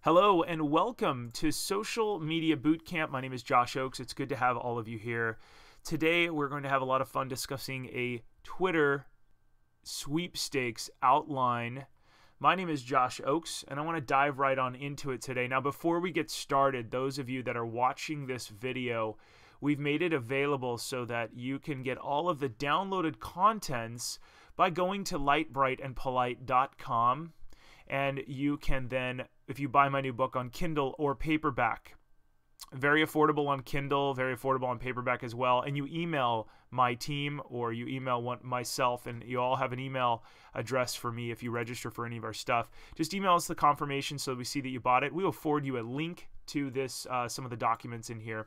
Hello and welcome to Social Media Bootcamp. My name is Josh Oakes. It's good to have all of you here. Today we're going to have a lot of fun discussing a Twitter sweepstakes outline. My name is Josh Oakes and I want to dive right on into it today. Now before we get started, those of you that are watching this video, we've made it available so that you can get all of the downloaded contents by going to lightbrightandpolite.com. And you can then, if you buy my new book on Kindle or paperback, very affordable on Kindle, very affordable on paperback as well, and you email my team or you email myself, and you all have an email address for me if you register for any of our stuff. Just email us the confirmation so we see that you bought it. We will forward you a link to this, some of the documents in here.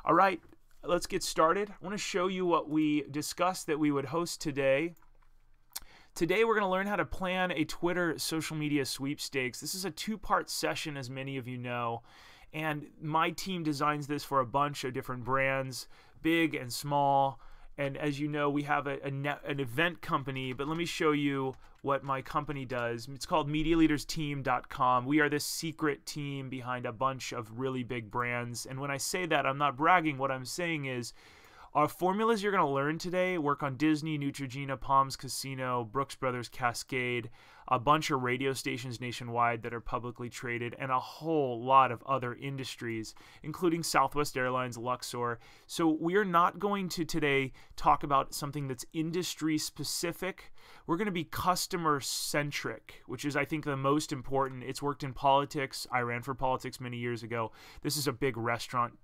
All right, let's get started. I want to show you what we discussed that we would host today. Today we're going to learn how to plan a Twitter social media sweepstakes. This is a two-part session, as many of you know, and my team designs this for a bunch of different brands, big and small. And as you know, we have an event company, but let me show you what my company does. It's called MediaLeadersTeam.com. We are this secret team behind a bunch of really big brands. And when I say that, I'm not bragging. What I'm saying is, our formulas you're going to learn today work on Disney, Neutrogena, Palms Casino, Brooks Brothers, Cascade, a bunch of radio stations nationwide that are publicly traded, and a whole lot of other industries, including Southwest Airlines, Luxor. So we are not going to today talk about something that's industry specific. We're going to be customer centric, which is, I think, the most important. It's worked in politics. I ran for politics many years ago. This is a big restaurant,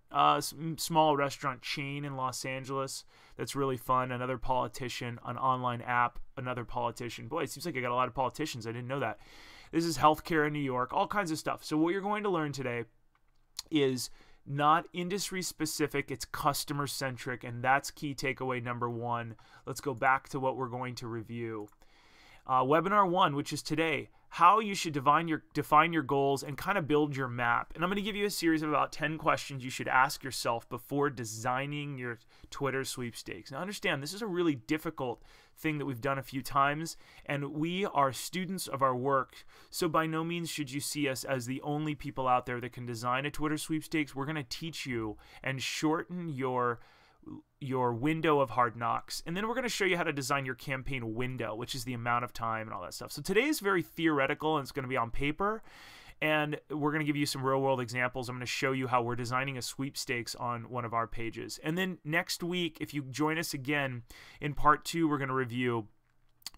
small restaurant chain in Los Angeles that's really fun. Another politician, an online app, another politician. Boy, it seems like I got a lot of politicians. I didn't know that. This is healthcare in New York, all kinds of stuff. So what you're going to learn today is not industry specific, it's customer centric, and that's key takeaway number one. Let's go back to what we're going to review. Webinar 1, which is today, how you should define your goals and kind of build your map. And I'm going to give you a series of about 10 questions you should ask yourself before designing your Twitter sweepstakes. Now understand, this is a really difficult thing that we've done a few times, and we are students of our work, so by no means should you see us as the only people out there that can design a Twitter sweepstakes. We're going to teach you and shorten your window of hard knocks, and then we're going to show you how to design your campaign window, which is the amount of time and all that stuff. So today is very theoretical and it's going to be on paper, and we're going to give you some real world examples. I'm going to show you how we're designing a sweepstakes on one of our pages. And then next week, if you join us again in part 2, we're going to review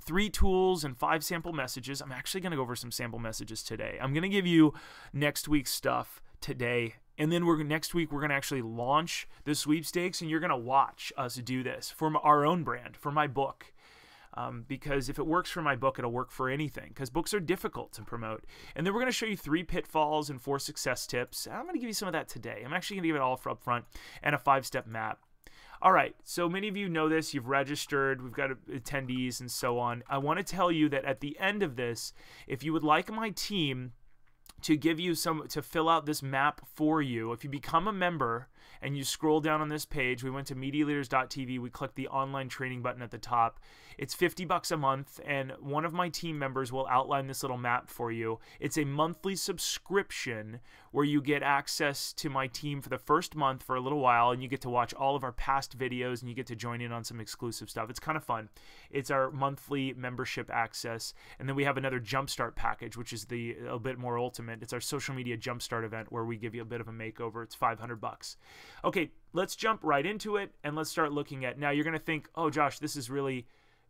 3 tools and 5 sample messages. I'm actually going to go over some sample messages today. I'm going to give you next week's stuff today. And then next week, we're going to actually launch the sweepstakes, and you're going to watch us do this for our own brand, for my book. Because if it works for my book, it'll work for anything, because books are difficult to promote. And then we're going to show you 3 pitfalls and 4 success tips. I'm going to give you some of that today. I'm actually going to give it all up front, and a 5-step map. All right, so many of you know this. You've registered. We've got attendees and so on. I want to tell you that at the end of this, if you would like my team to give you to fill out this map for you, if you become a member and you scroll down on this page, we went to MediaLeaders.tv, we clicked the online training button at the top. It's $50 a month, and one of my team members will outline this little map for you. It's a monthly subscription where you get access to my team for the first month for a little while, and you get to watch all of our past videos, and you get to join in on some exclusive stuff. It's kind of fun. It's our monthly membership access, and then we have another Jumpstart package, which is a bit more ultimate. It's our social media Jumpstart event where we give you a bit of a makeover. It's $500. Okay, let's jump right into it, and let's start looking at, now you're going to think, oh Josh, this is really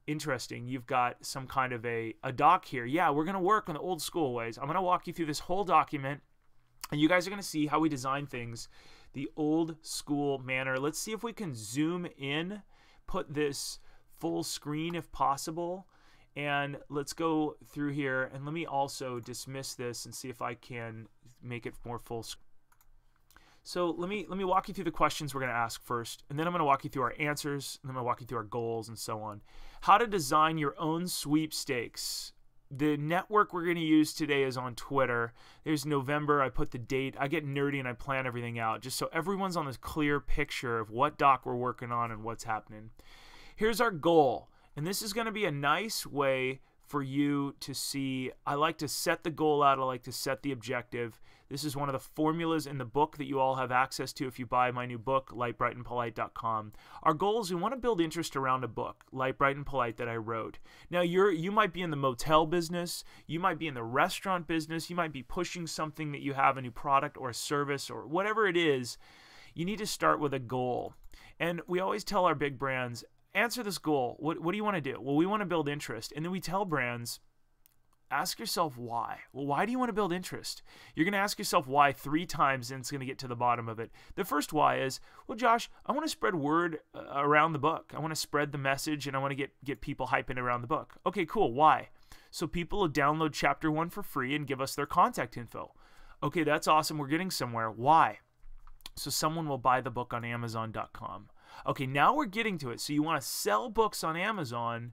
interesting. You've got some kind of a doc here. Yeah, we're going to work on the old school ways. I'm going to walk you through this whole document, and you guys are going to see how we design things the old school manner. Let's see if we can zoom in, put this full screen if possible, and let's go through here. And let me also dismiss this and see if I can make it more full screen. So let me walk you through the questions we're going to ask first, and then I'm going to walk you through our answers, and then I'm going to walk you through our goals and so on. How to design your own sweepstakes. The network we're going to use today is on Twitter. There's November. I put the date. I get nerdy and I plan everything out just so everyone's on this clear picture of what doc we're working on and what's happening. Here's our goal, and this is going to be a nice way for you to see. I like to set the goal out. I like to set the objective. This is one of the formulas in the book that you all have access to if you buy my new book, lightbrightandpolite.com. Our goal is we want to build interest around a book, Light, Bright, and Polite, that I wrote. Now, you might be in the motel business. You might be in the restaurant business. You might be pushing something that you have, a new product or a service or whatever it is. You need to start with a goal. And we always tell our big brands, answer this goal. What do you want to do? Well, we want to build interest. And then we tell brands, ask yourself why. Well, why do you want to build interest? You're going to ask yourself why 3 times, and it's going to get to the bottom of it. The first why is, well, Josh, I want to spread word around the book. I want to spread the message, and I want to get people hyping around the book. Okay, cool. Why? So people will download chapter 1 for free and give us their contact info. Okay, that's awesome. We're getting somewhere. Why? So someone will buy the book on Amazon.com. Okay, now we're getting to it. So you want to sell books on Amazon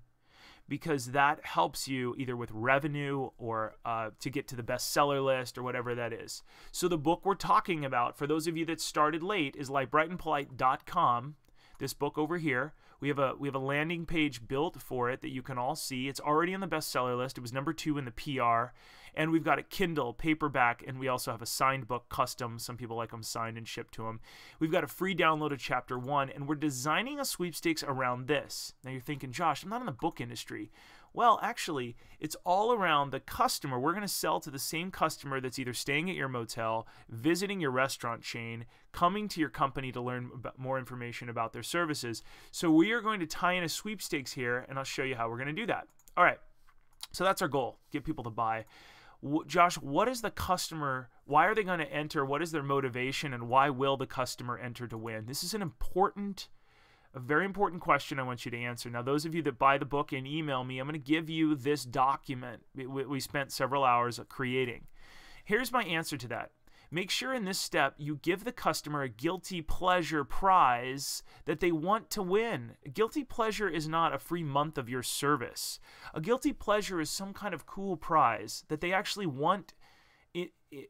because that helps you either with revenue or to get to the bestseller list or whatever that is. So the book we're talking about, for those of you that started late, is lightbrightandpolite.com. This book over here. We have a landing page built for it that you can all see. It's already on the bestseller list. It was number 2 in the PR. And we've got a Kindle, paperback, and we also have a signed book, custom. Some people like them signed and shipped to them. We've got a free download of chapter 1, and we're designing a sweepstakes around this. Now you're thinking, Josh, I'm not in the book industry. Well, actually, it's all around the customer. We're going to sell to the same customer that's either staying at your motel, visiting your restaurant chain, coming to your company to learn more information about their services. So we are going to tie in a sweepstakes here, and I'll show you how we're going to do that. All right, so that's our goal, get people to buy. Josh, what is the customer, why are they going to enter, what is their motivation, and why will the customer enter to win? This is a very important question I want you to answer. Now, those of you that buy the book and email me, I'm going to give you this document we spent several hours creating. Here's my answer to that. Make sure in this step you give the customer a guilty pleasure prize that they want to win. A guilty pleasure is not a free month of your service. A guilty pleasure is some kind of cool prize that they actually want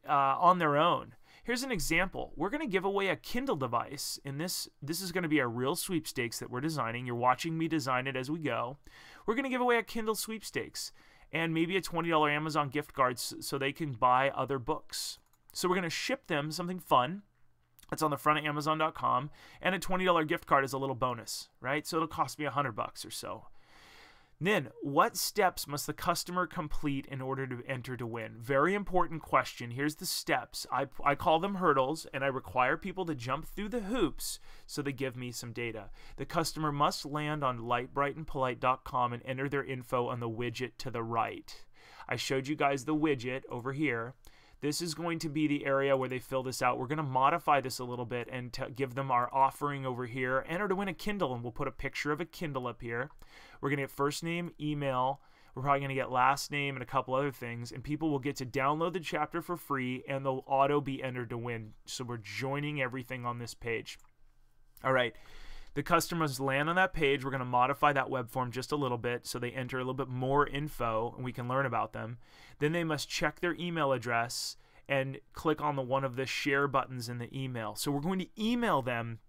on their own. Here's an example. We're going to give away a Kindle device. In this is going to be a real sweepstakes that we're designing. You're watching me design it as we go. We're going to give away a Kindle sweepstakes and maybe a $20 Amazon gift card so they can buy other books. So we're going to ship them something fun. It's on the front of Amazon.com, and a $20 gift card is a little bonus, right? So it'll cost me $100 or so. Then, what steps must the customer complete in order to enter to win? Very important question. Here's the steps. I call them hurdles, and I require people to jump through the hoops so they give me some data. The customer must land on lightbrightandpolite.com and enter their info on the widget to the right. I showed you guys the widget over here. This is going to be the area where they fill this out. We're going to modify this a little bit and give them our offering over here. Enter to win a Kindle, and we'll put a picture of a Kindle up here. We're going to get first name, email. We're probably going to get last name and a couple other things. And people will get to download the chapter for free, and they'll auto be entered to win. So we're joining everything on this page. All right. The customers land on that page. We're going to modify that web form just a little bit so they enter a little bit more info and we can learn about them. Then they must check their email address and click on one of the share buttons in the email. So we're going to email them.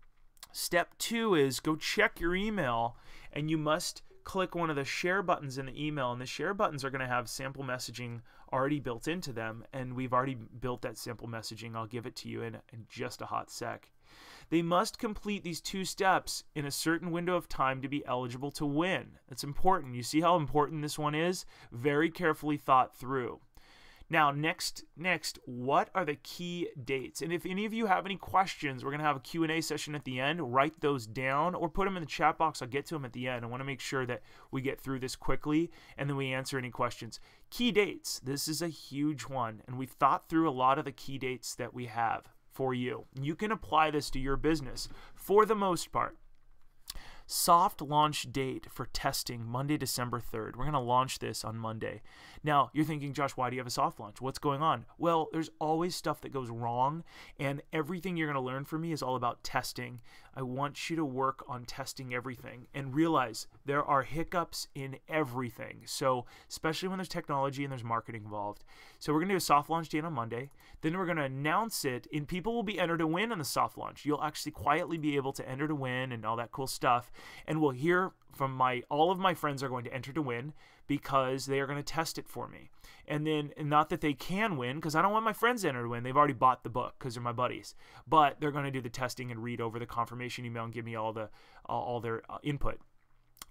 Step 2 is go check your email, and you must click one of the share buttons in the email, and the share buttons are going to have sample messaging already built into them, and we've already built that sample messaging. I'll give it to you in just a hot sec. They must complete these 2 steps in a certain window of time to be eligible to win. It's important. You see how important this one is? Very carefully thought through. Now, next, what are the key dates? And if any of you have any questions, we're going to have a Q&A session at the end. Write those down or put them in the chat box. I'll get to them at the end. I want to make sure that we get through this quickly and then we answer any questions. Key dates. This is a huge one, and we've thought through a lot of the key dates that we have for you. You can apply this to your business for the most part. Soft launch date for testing, Monday, December 3rd. We're going to launch this on Monday. Now, you're thinking, Josh, why do you have a soft launch? What's going on? Well, there's always stuff that goes wrong, and everything you're going to learn from me is all about testing. I want you to work on testing everything and realize there are hiccups in everything. So, especially when there's technology and there's marketing involved. So, we're going to do a soft launch date on Monday. Then we're going to announce it, and people will be entered to win on the soft launch. You'll actually quietly be able to enter to win and all that cool stuff. And we'll hear from all of my friends are going to enter to win. because they are going to test it for me. And then, and not that they can win, because I don't want my friends to enter to win. They've already bought the book because they're my buddies. But they're going to do the testing and read over the confirmation email and give me all their input.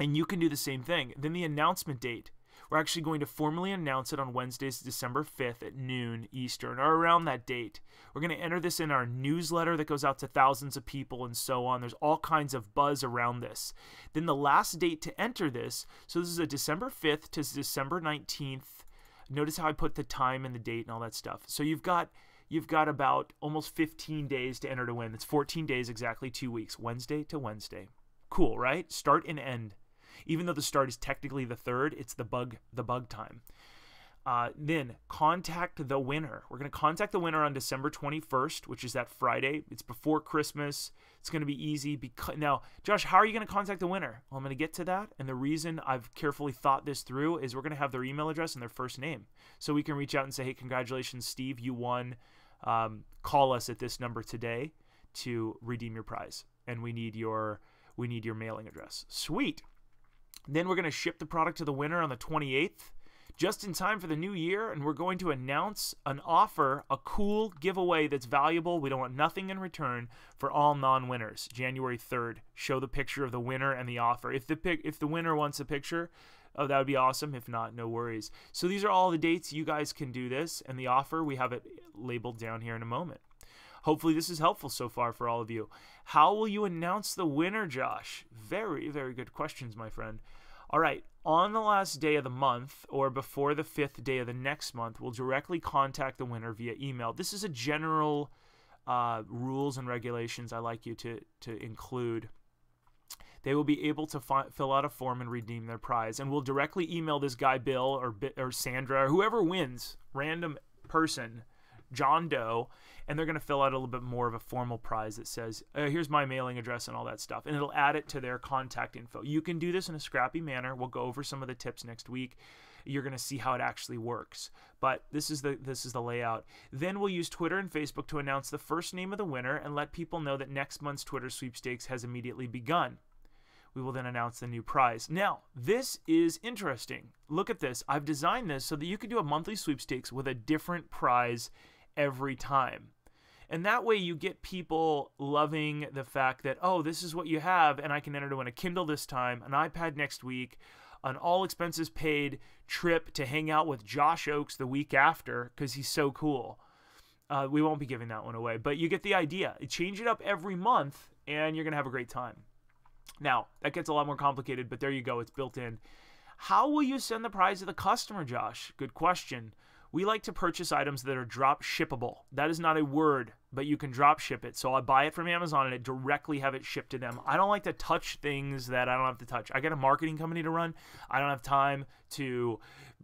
And you can do the same thing. Then the announcement date. We're actually going to formally announce it on Wednesday, December 5th at noon Eastern, or around that date. We're going to enter this in our newsletter that goes out to thousands of people and so on. There's all kinds of buzz around this. Then the last date to enter this, so this is a December 5th to December 19th. Notice how I put the time and the date and all that stuff. So you've got about almost 15 days to enter to win. It's 14 days exactly, 2 weeks, Wednesday to Wednesday. Cool, right? Start and end. Even though the start is technically the 3rd, it's the bug time. Then contact the winner. We're going to contact the winner on December 21st, which is that Friday. It's before Christmas. It's going to be easy. Now, Josh, how are you going to contact the winner? Well, I'm going to get to that. And the reason I've carefully thought this through is we're going to have their email address and their first name. So we can reach out and say, hey, congratulations, Steve, you won. Call us at this number today to redeem your prize. And we need your mailing address. Sweet. Then we're going to ship the product to the winner on the 28th, just in time for the new year, and we're going to announce an offer, a cool giveaway that's valuable. We don't want nothing in return for all non-winners. January 3rd. Show the picture of the winner and the offer. If the winner wants a picture, oh, that would be awesome. If not, no worries. So these are all the dates you guys can do this, and the offer, we have it labeled down here in a moment. Hopefully this is helpful so far for all of you. How will you announce the winner, Josh? Very, very good questions, my friend. All right, on the last day of the month or before the 5th day of the next month, we'll directly contact the winner via email. This is a general rules and regulations I like you to include. They will be able to fill out a form and redeem their prize. And we'll directly email this guy, Bill or Sandra, or whoever wins, random person, John Doe, and they're going to fill out a little bit more of a formal prize that says, here's my mailing address and all that stuff. And it'll add it to their contact info. You can do this in a scrappy manner. We'll go over some of the tips next week. You're going to see how it actually works. But this is the layout. Then we'll use Twitter and Facebook to announce the first name of the winner and let people know that next month's Twitter sweepstakes has immediately begun. We will then announce the new prize. Now, this is interesting. Look at this. I've designed this so that you can do a monthly sweepstakes with a different prize every time. And that way you get people loving the fact that, oh, this is what you have, and I can enter to win a Kindle this time, an iPad next week, an all-expenses-paid trip to hang out with Josh Oakes the week after because he's so cool. We won't be giving that one away, but you get the idea. Change it up every month, and you're going to have a great time. Now, that gets a lot more complicated, but there you go. It's built in. How will you send the prize to the customer, Josh? Good question. We like to purchase items that are drop shippable. That is not a word, but you can drop ship it. So I buy it from Amazon and directly have it shipped to them. I don't like to touch things that I don't have to touch. I got a marketing company to run. I don't have time to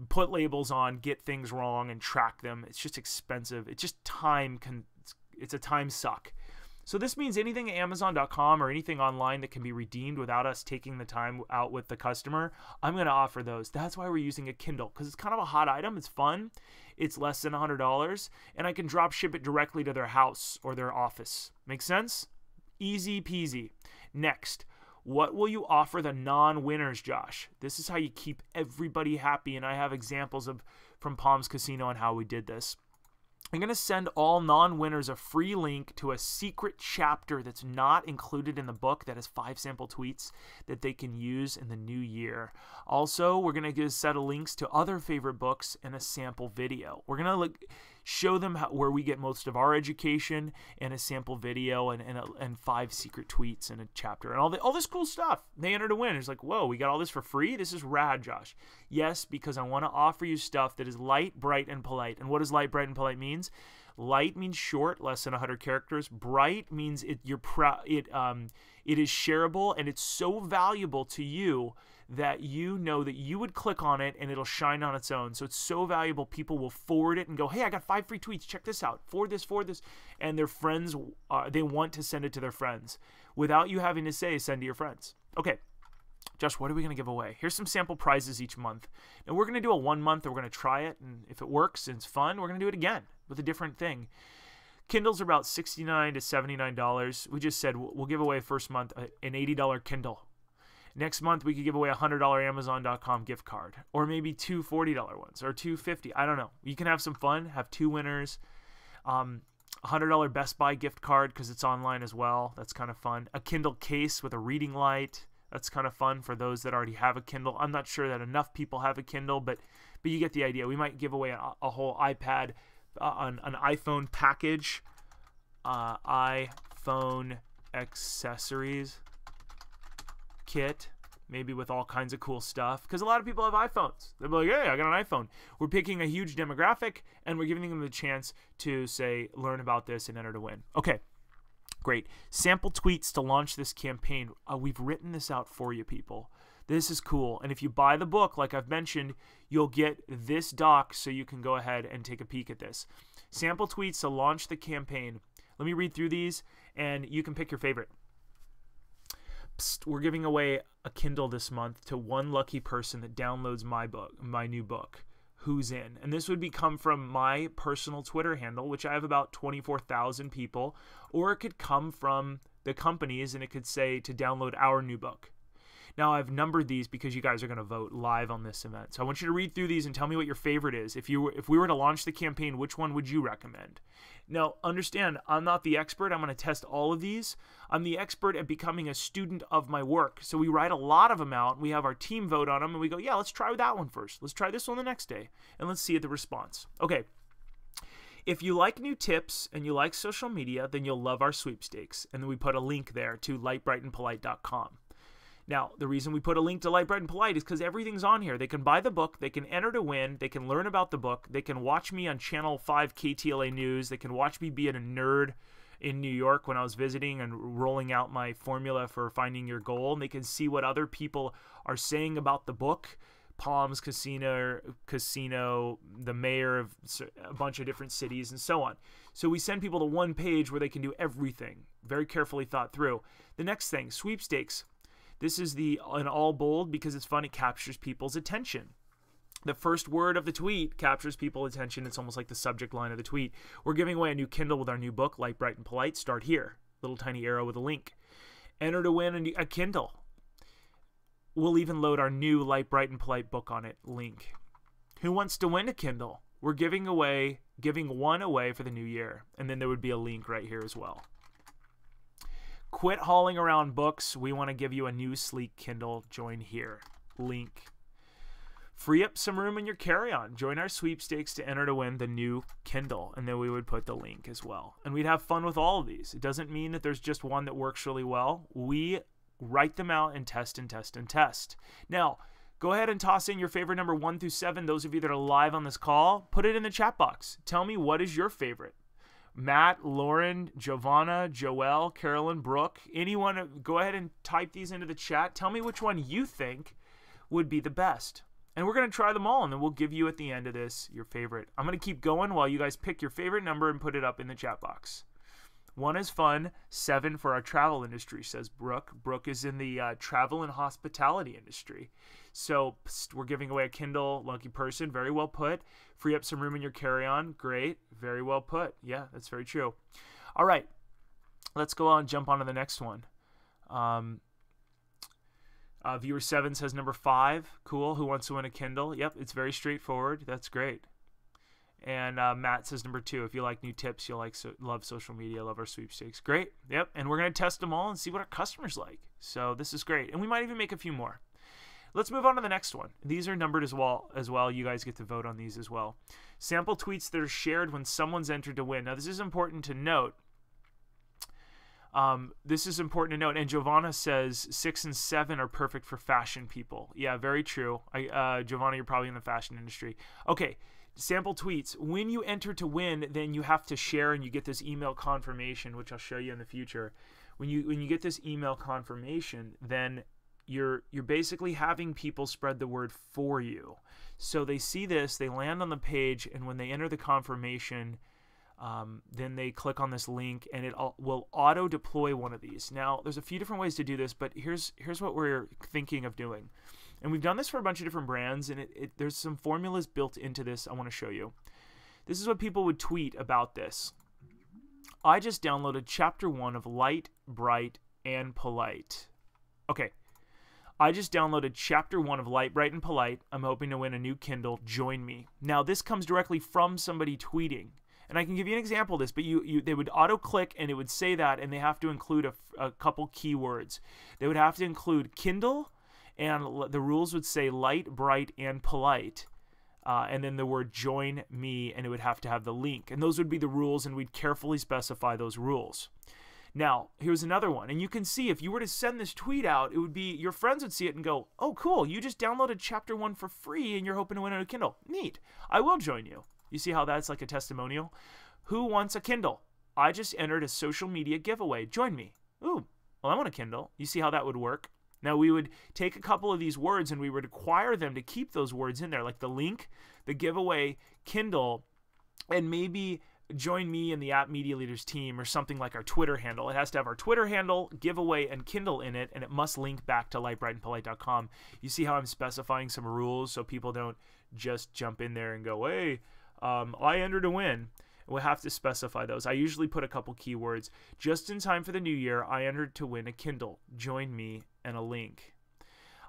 put labels on, get things wrong, and track them. It's just expensive. It's just time. It's a time suck. So this means anything at Amazon.com or anything online that can be redeemed without us taking the time out with the customer, I'm going to offer those. That's why we're using a Kindle, because it's kind of a hot item. It's fun. It's less than $100, and I can drop ship it directly to their house or their office. Make sense? Easy peasy. Next, what will you offer the non-winners, Josh? This is how you keep everybody happy, and I have examples from Palms Casino on how we did this. I'm going to send all non-winners a free link to a secret chapter that's not included in the book that has 5 sample tweets that they can use in the new year. Also, we're going to get a set of links to other favorite books and a sample video. We're going to show them where we get most of our education and a sample video and 5 secret tweets and a chapter and all this cool stuff. They enter to win. It's like, whoa, we got all this for free? This is rad, Josh. Yes, because I want to offer you stuff that is light, bright, and polite. And what does light, bright, and polite means? Light means short, less than 100 characters. Bright means it is shareable, and it's so valuable to you that you know that you would click on it and it'll shine on its own. So it's so valuable, people will forward it and go, hey, I got 5 free tweets. Check this out. Forward this. And their friends, they want to send it to their friends without you having to say, send to your friends. Okay, Josh, what are we going to give away? Here's some sample prizes each month. And we're going to do a 1 month, and we're going to try it. And if it works and it's fun, we're going to do it again with a different thing. Kindles are about $69 to $79. We just said we'll give away first month an $80 Kindle. Next month, we could give away a $100 Amazon.com gift card, or maybe two $40 ones, or two $50. I don't know. You can have some fun, have two winners. $100 Best Buy gift card because it's online as well. That's kind of fun. A Kindle case with a reading light. That's kind of fun for those that already have a Kindle. I'm not sure that enough people have a Kindle, but you get the idea. We might give away a whole iPad, an iPhone package, iPhone accessories kit, maybe with all kinds of cool stuff, because a lot of people have iPhones. They're like, hey, I got an iPhone. We're picking a huge demographic, and we're giving them the chance to, say, learn about this and enter to win. Okay, great. Sample tweets to launch this campaign. We've written this out for you, people. This is cool, and if you buy the book, like I've mentioned, you'll get this doc so you can go ahead and take a peek at this. Sample tweets to launch the campaign. Let me read through these, and you can pick your favorite. Psst, we're giving away a Kindle this month to one lucky person that downloads my new book, Who's In? And this would come from my personal Twitter handle, which I have about 24,000 people, or it could come from the companies, and it could say to download our new book. Now, I've numbered these because you guys are going to vote live on this event. So I want you to read through these and tell me what your favorite is. If we were to launch the campaign, which one would you recommend? Now, understand, I'm not the expert. I'm going to test all of these. I'm the expert at becoming a student of my work. So we write a lot of them out. We have our team vote on them, and we go, yeah, let's try that one first. Let's try this one the next day, and let's see the response. Okay. If you like new tips and you like social media, then you'll love our sweepstakes. And then we put a link there to lightbrightandpolite.com. Now, the reason we put a link to Light, Bright, and Polite is because everything's on here. They can buy the book, they can enter to win, they can learn about the book, they can watch me on Channel 5 KTLA News, they can watch me being a nerd in New York when I was visiting and rolling out my formula for finding your goal, and they can see what other people are saying about the book. Palms Casino, the mayor of a bunch of different cities, and so on. So we send people to one page where they can do everything, very carefully thought through. The next thing, sweepstakes. This is in all bold because it's fun. It captures people's attention. The first word of the tweet captures people's attention. It's almost like the subject line of the tweet. We're giving away a new Kindle with our new book, Light, Bright, and Polite. Start here. Little tiny arrow with a link. Enter to win a Kindle. We'll even load our new Light, Bright, and Polite book on it link. Who wants to win a Kindle? We're giving one away for the new year. And then there would be a link right here as well. Quit hauling around books. We want to give you a new sleek Kindle. Join here. Link. Free up some room in your carry-on. Join our sweepstakes to enter to win the new Kindle. And then we would put the link as well. And we'd have fun with all of these. It doesn't mean that there's just one that works really well. We write them out and test and test and test. Now, go ahead and toss in your favorite number 1 through 7. Those of you that are live on this call, put it in the chat box. Tell me, what is your favorite? Matt, Lauren, Giovanna, Joelle, Carolyn, Brooke, anyone, go ahead and type these into the chat. Tell me which one you think would be the best. And we're going to try them all, and then we'll give you at the end of this your favorite. I'm going to keep going while you guys pick your favorite number and put it up in the chat box. 1 is fun, 7 for our travel industry, says Brooke. Brooke is in the travel and hospitality industry. So we're giving away a Kindle, lucky person, very well put. Free up some room in your carry-on, great, very well put. Yeah, that's very true. All right, let's go on and jump on to the next one. Viewer 7 says number 5, cool, who wants to win a Kindle? Yep, it's very straightforward, that's great. And Matt says number 2, if you like new tips, you'll love social media, love our sweepstakes. Great. Yep. And we're going to test them all and see what our customers like. So this is great. And we might even make a few more. Let's move on to the next one. These are numbered as well. You guys get to vote on these as well. Sample tweets that are shared when someone's entered to win. Now, this is important to note. And Giovanna says 6 and 7 are perfect for fashion people. Yeah, very true. Giovanna, you're probably in the fashion industry. Okay. Sample tweets. When you enter to win, then you have to share, and you get this email confirmation, which I'll show you in the future. When you get this email confirmation, then you're basically having people spread the word for you. So they see this, they land on the page, and when they enter the confirmation, then they click on this link, and it will auto deploy one of these. Now, there's a few different ways to do this, but here's what we're thinking of doing. And we've done this for a bunch of different brands, and there's some formulas built into this I want to show you. This is what people would tweet about this. I just downloaded chapter 1 of Light, Bright, and Polite. Okay. I just downloaded chapter 1 of Light, Bright, and Polite. I'm hoping to win a new Kindle. Join me. Now, this comes directly from somebody tweeting. And I can give you an example of this, but they would auto-click and it would say that, and they have to include a couple keywords. They would have to include Kindle, and the rules would say Light, Bright, and Polite. And then the word join me, and it would have to have the link. And those would be the rules, and we'd carefully specify those rules. Now, here's another one. And you can see if you were to send this tweet out, it would be your friends would see it and go, oh, cool, you just downloaded chapter 1 for free and you're hoping to win a Kindle. Neat. I will join you. You see how that's like a testimonial? Who wants a Kindle? I just entered a social media giveaway. Join me. Ooh, well, I want a Kindle. You see how that would work? Now, we would take a couple of these words and we would require them to keep those words in there, like the link, the giveaway, Kindle, and maybe join me in the App Media Leaders team or something like our Twitter handle. It has to have our Twitter handle, giveaway, and Kindle in it, and it must link back to lightbrightandpolite.com. You see how I'm specifying some rules so people don't just jump in there and go, hey, I entered to win. We'll have to specify those. I usually put a couple keywords. Just in time for the new year, I entered to win a Kindle. Join me, and a link.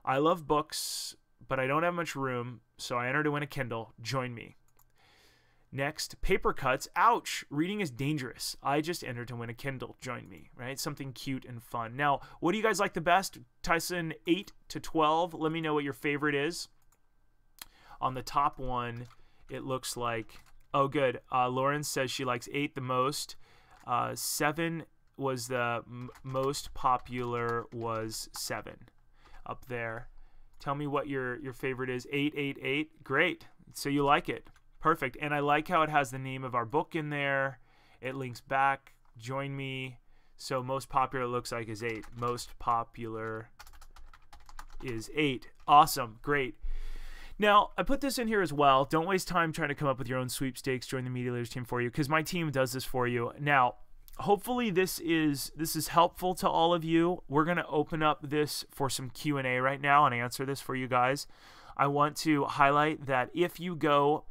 I love books, but I don't have much room, so I entered to win a Kindle. Join me. Next, paper cuts. Ouch! Reading is dangerous. I just entered to win a Kindle. Join me, right? Something cute and fun. Now, what do you guys like the best? Tyson, 8 to 12. Let me know what your favorite is. On the top one, it looks like, oh, good. Lauren says she likes 8 the most. 7 was the most popular, was 7 up there. Tell me what your favorite is. 888. Great. So you like it. Perfect. And I like how it has the name of our book in there. It links back. Join me. So most popular looks like is 8. Most popular is 8. Awesome. Great. Now, I put this in here as well. Don't waste time trying to come up with your own sweepstakes. Join the Media Leaders team for you, because my team does this for you. Now, hopefully this is helpful to all of you. We're going to open up this for some Q&A right now and answer this for you guys. I want to highlight that if you go,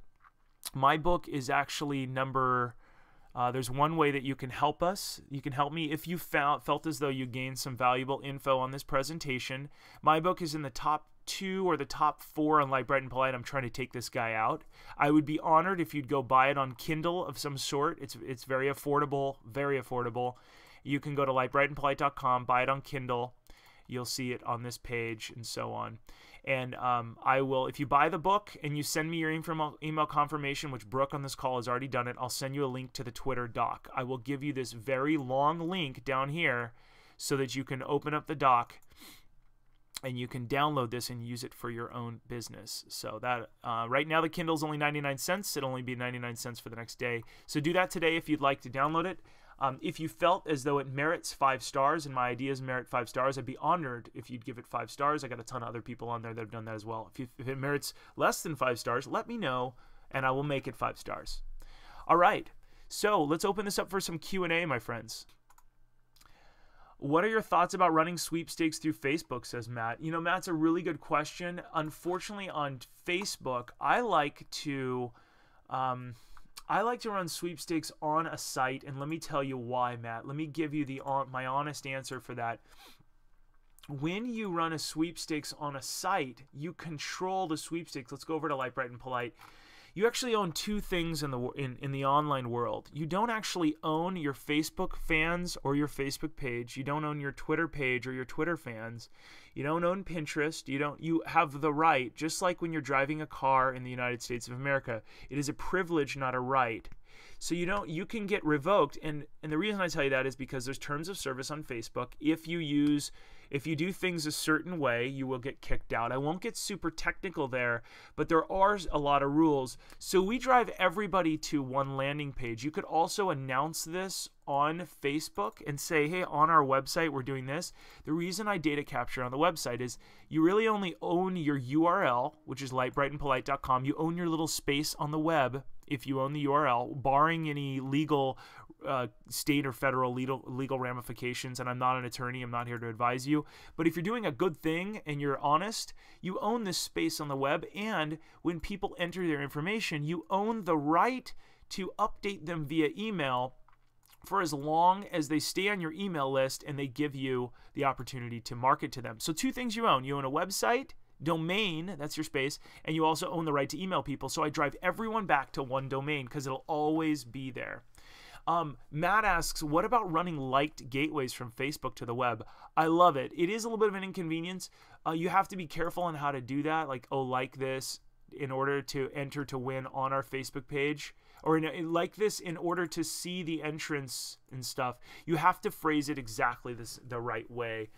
my book is actually there's one way that you can help us. You can help me if you felt as though you gained some valuable info on this presentation. My book is in the top 2 or the top 4 on Light, Bright, and Polite. I'm trying to take this guy out. I would be honored if you'd go buy it on Kindle of some sort. It's very affordable, very affordable. You can go to lightbrightandpolite.com, buy it on Kindle. You'll see it on this page and so on. And I will, if you buy the book and you send me your email confirmation, which Brooke on this call has already done it, I'll send you a link to the Twitter doc. I will give you this very long link down here so that you can open up the doc and you can download this and use it for your own business. So that right now the Kindle's only 99 cents. It'll only be 99 cents for the next day. So do that today if you'd like to download it. If you felt as though it merits 5 stars and my ideas merit 5 stars, I'd be honored if you'd give it 5 stars. I got a ton of other people on there that have done that as well. If it merits less than 5 stars, let me know and I will make it 5 stars. All right, so let's open this up for some Q&A, my friends. What are your thoughts about running sweepstakes through Facebook, says Matt. You know, Matt's a really good question. Unfortunately, on Facebook, I like to run sweepstakes on a site, and let me tell you why, Matt. Let me give you my honest answer for that. When you run a sweepstakes on a site, you control the sweepstakes. Let's go over to Light, Bright, and Polite. You actually own 2 things in the online world. You don't actually own your Facebook fans or your Facebook page. You don't own your Twitter page or your Twitter fans. You don't own Pinterest. You have the right, just like when you're driving a car in the United States of America. It is a privilege, not a right. So you can get revoked, and the reason I tell you that is because there's terms of service on Facebook. If you do things a certain way, you will get kicked out. I won't get super technical there, but there are a lot of rules. So we drive everybody to one landing page. You could also announce this on Facebook and say, hey, on our website, we're doing this. The reason I data capture on the website is you really only own your URL, which is lightbrightandpolite.com. You own your little space on the web if you own the URL, barring any legal state or federal legal ramifications. And I'm not an attorney. I'm not here to advise you. But if you're doing a good thing and you're honest, you own this space on the web. And when people enter their information, you own the right to update them via email for as long as they stay on your email list and they give you the opportunity to market to them. So 2 things you own. You own a website, domain, that's your space, and you also own the right to email people. So I drive everyone back to one domain because it'll always be there. Matt asks, what about running liked gateways from Facebook to the web? I love it. It is a little bit of an inconvenience. You have to be careful on how to do that. Like, oh, like this in order to enter to win on our Facebook page, or like this in order to see the entrance and stuff. You have to phrase it exactly the right way.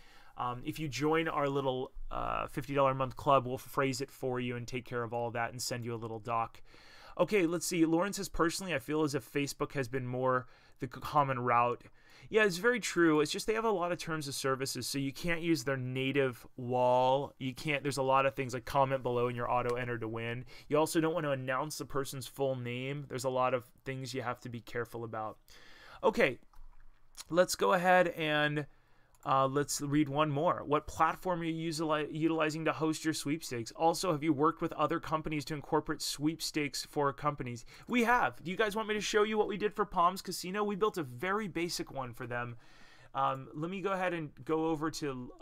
If you join our little $50 a month club, we'll phrase it for you and take care of all of that and send you a little doc. Okay, let's see. Lauren says, personally, I feel as if Facebook has been more the common route. Yeah, it's very true. It's just they have a lot of terms of services, so you can't use their native wall. You can't. There's a lot of things like comment below and your auto enter to win. You also don't want to announce the person's full name. There's a lot of things you have to be careful about. Okay, let's go ahead and let's read one more. What platform are you utilizing to host your sweepstakes? Also, have you worked with other companies to incorporate sweepstakes for companies? We have. Do you guys want me to show you what we did for Palms Casino? We built a very basic one for them. Let me go ahead and go over to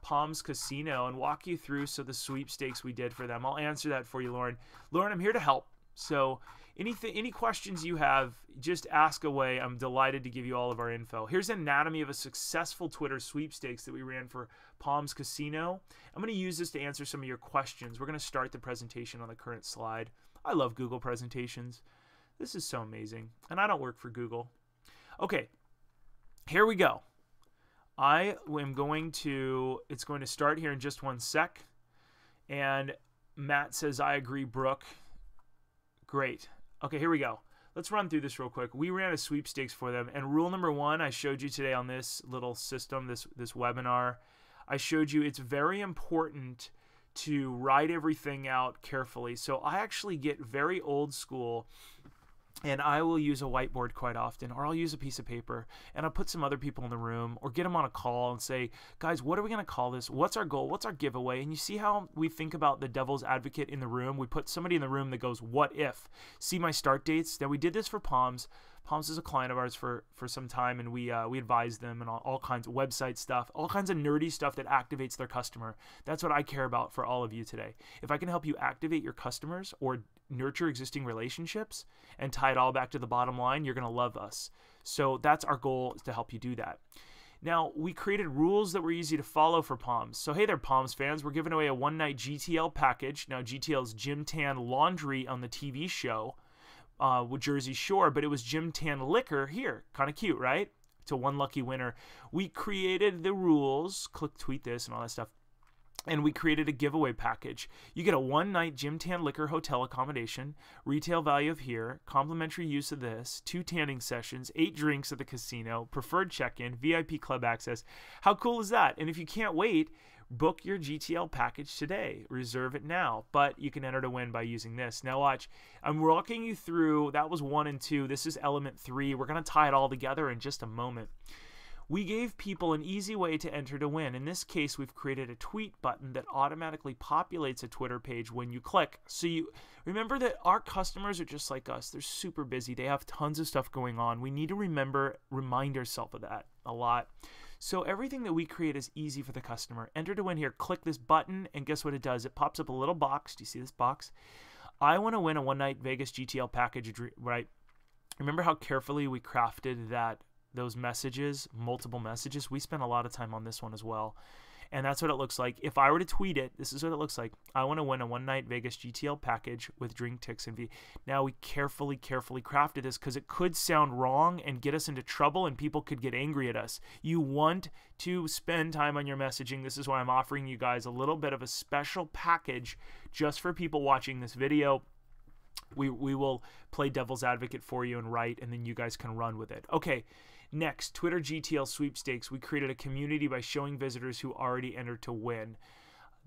Palms Casino and walk you through the sweepstakes we did for them. I'll answer that for you, Lauren. Lauren, I'm here to help. So any questions you have, just ask away. I'm delighted to give you all of our info. Here's an anatomy of a successful Twitter sweepstakes that we ran for Palms Casino. I'm going to use this to answer some of your questions. We're going to start the presentation on the current slide. I love Google presentations. This is so amazing. And I don't work for Google. Okay, here we go. It's going to start here in just one sec. And Matt says, I agree, Brooke. Great. Okay, here we go. Let's run through this real quick. We ran a sweepstakes for them, and rule number 1 I showed you today on this little system, this webinar. I showed you it's very important to write everything out carefully. So I actually get very old school, and I will use a whiteboard quite often, or I'll use a piece of paper, and I'll put some other people in the room or get them on a call and say, guys, what are we going to call this? What's our goal? What's our giveaway? And you see how we think about the devil's advocate in the room? We put somebody in the room that goes, what if? See my start dates? Now, we did this for Palms. Palms is a client of ours for some time, and we advise them and all kinds of website stuff, all kinds of nerdy stuff that activates their customer. That's what I care about for all of you today. If I can help you activate your customers or nurture existing relationships and tie it all back to the bottom line, you're going to love us. So that's our goal, is to help you do that. Now, we created rules that were easy to follow for Palms. So hey there, Palms fans. We're giving away a one-night GTL package. Now, GTL is Gym Tan Laundry on the TV show with Jersey Shore, but it was Gym Tan Liquor here. Kind of cute, right? It's a one lucky winner. We created the rules. Click tweet this and all that stuff. And we created a giveaway package. You get a one-night Gym Tan Liquor hotel accommodation, retail value of here, complimentary use of this, 2 tanning sessions, 8 drinks at the casino, preferred check-in, VIP club access. How cool is that? And if you can't wait, book your GTL package today. Reserve it now. But you can enter to win by using this. Now watch. I'm walking you through. That was 1 and 2. This is element 3. We're going to tie it all together in just a moment. We gave people an easy way to enter to win. In this case, we've created a tweet button that automatically populates a Twitter page when you click. So you remember that our customers are just like us. They're super busy. They have tons of stuff going on. We need to remind ourselves of that a lot. So everything that we create is easy for the customer. Enter to win here. Click this button, and guess what it does? It pops up a little box. Do you see this box? I want to win a one-night Vegas GTL package, right? Remember how carefully we crafted those messages, multiple messages? We spent a lot of time on this one as well. And that's what it looks like. If I were to tweet it, this is what it looks like. I want to win a one-night Vegas GTL package with drink ticks and V. Now, we carefully crafted this because it could sound wrong and get us into trouble, and people could get angry at us. You want to spend time on your messaging. This is why I'm offering you guys a little bit of a special package just for people watching this video. We will play devil's advocate for you and write, and then you guys can run with it. Okay. Next, Twitter GTL sweepstakes. We created a community by showing visitors who already entered to win.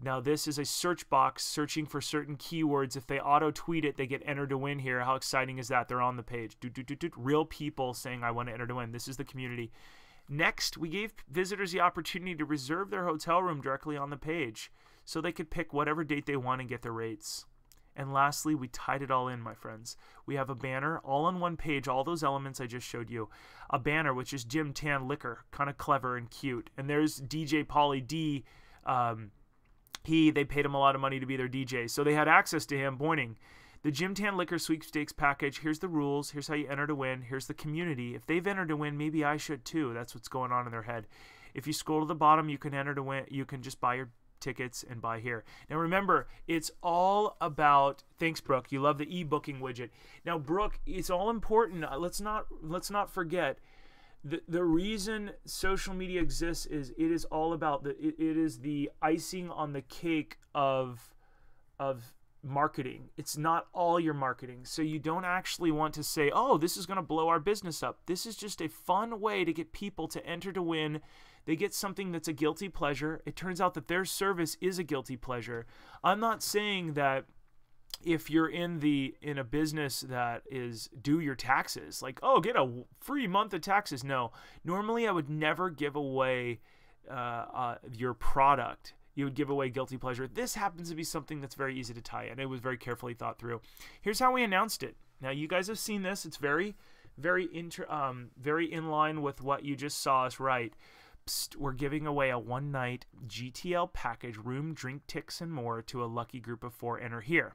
Now, this is a search box searching for certain keywords. If they auto-tweet it, they get entered to win here. How exciting is that? They're on the page. Real people saying, I want to enter to win. This is the community. Next, we gave visitors the opportunity to reserve their hotel room directly on the page so they could pick whatever date they want and get their rates. And lastly, we tied it all in, my friends. We have a banner all on one page, all those elements I just showed you. A banner, which is Jim Tan Liquor, kind of clever and cute. And there's DJ Pauly D. They paid him a lot of money to be their DJ. So they had access to him pointing. The Jim Tan Liquor sweepstakes package, here's the rules, here's how you enter to win, here's the community. If they've entered to win, maybe I should too. That's what's going on in their head. If you scroll to the bottom, you can enter to win. You can just buy your tickets and buy here. Now remember, it's all about, thanks Brooke, you love the e-booking widget. Now Brooke, it's all important. Let's not forget the reason social media exists is it is all about it is the icing on the cake of marketing. It's not all your marketing. So you don't actually want to say, oh, this is going to blow our business up. This is just a fun way to get people to enter to win. They get something that's a guilty pleasure. It turns out that their service is a guilty pleasure. I'm not saying that if you're in a business that is do your taxes, like, oh, get a free month of taxes. No, normally I would never give away your product. You would give away guilty pleasure. This happens to be something that's very easy to tie in. It was very carefully thought through. Here's how we announced it. Now you guys have seen this. It's very in line with what you just saw us write. Psst, we're giving away a one-night GTL package, room, drink, tickets, and more to a lucky group of 4. Enter here.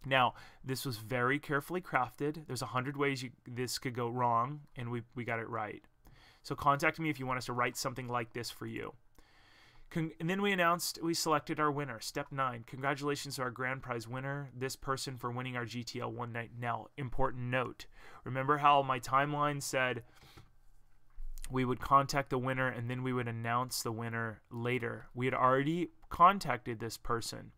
Now, this was very carefully crafted. There's 100 ways this could go wrong, and we got it right. So contact me if you want us to write something like this for you. And then we selected our winner. Step 9. Congratulations to our grand prize winner, this person, for winning our GTL one night. Now, important note. Remember how my timeline said we would contact the winner and then we would announce the winner later. We had already contacted this person.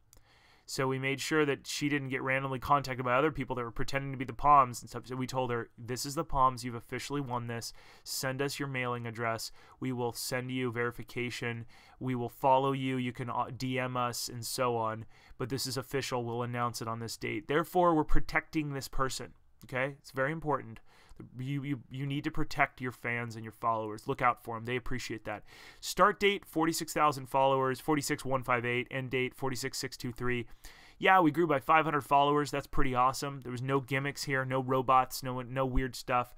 So we made sure that she didn't get randomly contacted by other people that were pretending to be the Palms and stuff. So we told her, this is the Palms. You've officially won this. Send us your mailing address. We will send you verification. We will follow you. You can DM us and so on. But this is official. We'll announce it on this date. Therefore, we're protecting this person. Okay? It's very important. You need to protect your fans and your followers. Look out for them. They appreciate that. Start date, 46,000 followers, 46,158. End date, 46,623. Yeah, we grew by 500 followers. That's pretty awesome. There was no gimmicks here, no robots, no weird stuff.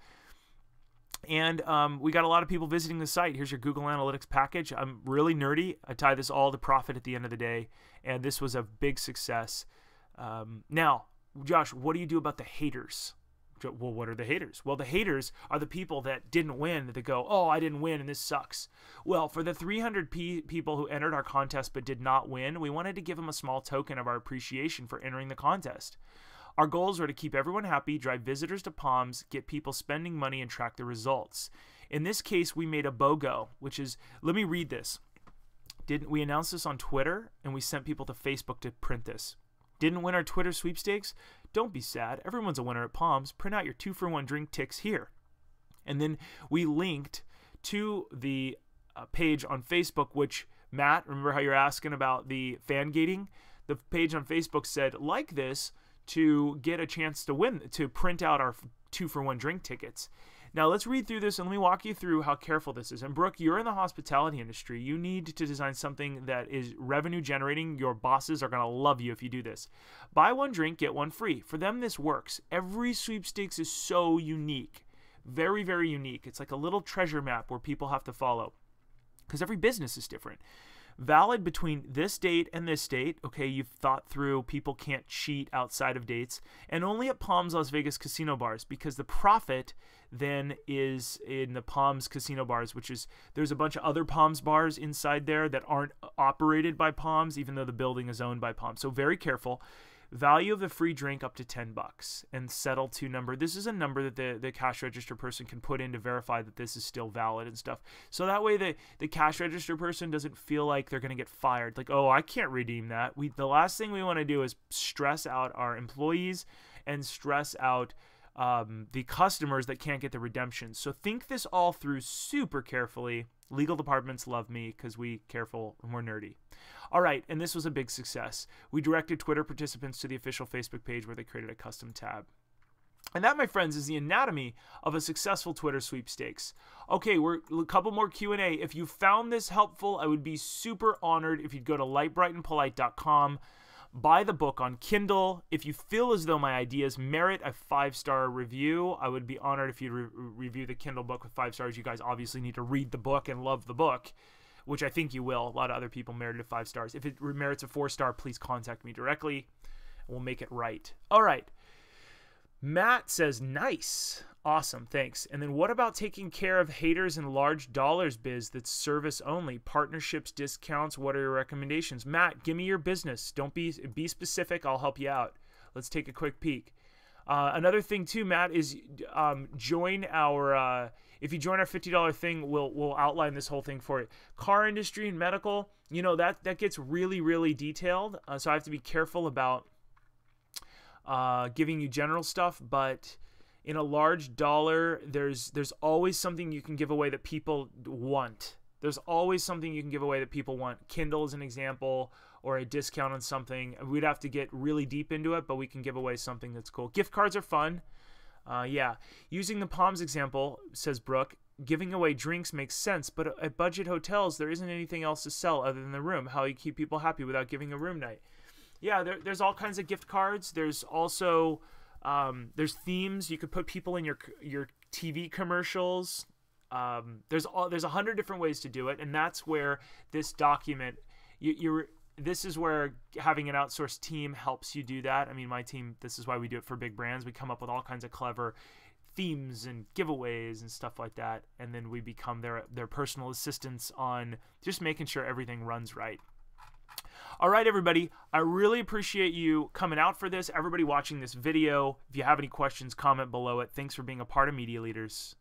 And we got a lot of people visiting the site. Here's your Google Analytics package. I'm really nerdy. I tie this all to profit at the end of the day. And this was a big success. Now, Josh, what do you do about the haters? Well, what are the haters? Well, the haters are the people that didn't win, that go, oh, I didn't win and this sucks. Well, for the 300 people who entered our contest but did not win, we wanted to give them a small token of our appreciation for entering the contest. Our goals were to keep everyone happy, drive visitors to Palms, get people spending money, and track the results. In this case, we made a BOGO, which is, let me read this. We announced this on Twitter, and we sent people to Facebook to print this. Didn't win our Twitter sweepstakes? Don't be sad. Everyone's a winner at Palms. Print out your 2-for-1 drink ticks here. And then we linked to the page on Facebook, which, Matt, remember how you're asking about the fan gating? The page on Facebook said, like this to get a chance to win, to print out our 2-for-1 drink tickets. Now, let's read through this and let me walk you through how careful this is. And Brooke, you're in the hospitality industry. You need to design something that is revenue generating. Your bosses are going to love you if you do this. Buy one drink, get one free. For them, this works. Every sweepstakes is so unique. Very, very unique. It's like a little treasure map where people have to follow because every business is different. Valid between this date and this date. Okay, you've thought through people can't cheat outside of dates. And only at Palms Las Vegas casino bars, because the profit then is in the Palms casino bars, which is, there's a bunch of other Palms bars inside there that aren't operated by Palms, even though the building is owned by Palms. So very careful. Value of the free drink up to $10 and settle to number. This is a number that the cash register person can put in to verify that this is still valid and stuff. So that way the cash register person doesn't feel like they're going to get fired. Like, oh, I can't redeem that. The last thing we want to do is stress out our employees and stress out the customers that can't get the redemption. So think this all through super carefully. Legal departments love me because we're nerdy. All right, and this was a big success. We directed Twitter participants to the official Facebook page where they created a custom tab. And that, my friends, is the anatomy of a successful Twitter sweepstakes. Okay, we're a couple more Q&A. If you found this helpful, I would be super honored if you'd go to lightbrightandpolite.com. Buy the book on Kindle. If you feel as though my ideas merit a 5-star review, I would be honored if you review the Kindle book with 5 stars. You guys obviously need to read the book and love the book, which I think you will. A lot of other people merited 5 stars. If it merits a 4-star, please contact me directly. We'll make it right. All right. Matt says, nice. Awesome. Thanks. And then what about taking care of haters and large dollars biz that's service only? Partnerships, discounts. What are your recommendations? Matt, give me your business. Don't be specific. I'll help you out. Let's take a quick peek. Another thing too, Matt, is join our if you join our $50 thing, we'll outline this whole thing for you. Car industry and medical, you know, that gets really, really detailed. So I have to be careful about giving you general stuff, but in a large dollar, there's always something you can give away that people want. There's always something you can give away that people want. Kindle is an example, or a discount on something. We'd have to get really deep into it, but we can give away something that's cool. Gift cards are fun. Yeah. Using the Palms example, says Brooke, giving away drinks makes sense, but at budget hotels, there isn't anything else to sell other than the room. How you keep people happy without giving a room night? Yeah, there's all kinds of gift cards. There's also there's themes. You could put people in your TV commercials. There's 100 different ways to do it, and that's where this document this is where having an outsourced team helps you do that. I mean, my team, this is why we do it for big brands. We come up with all kinds of clever themes and giveaways and stuff like that, and then we become their personal assistants on just making sure everything runs right. All right, everybody, I really appreciate you coming out for this. Everybody watching this video, if you have any questions, comment below it. Thanks for being a part of Media Leaders.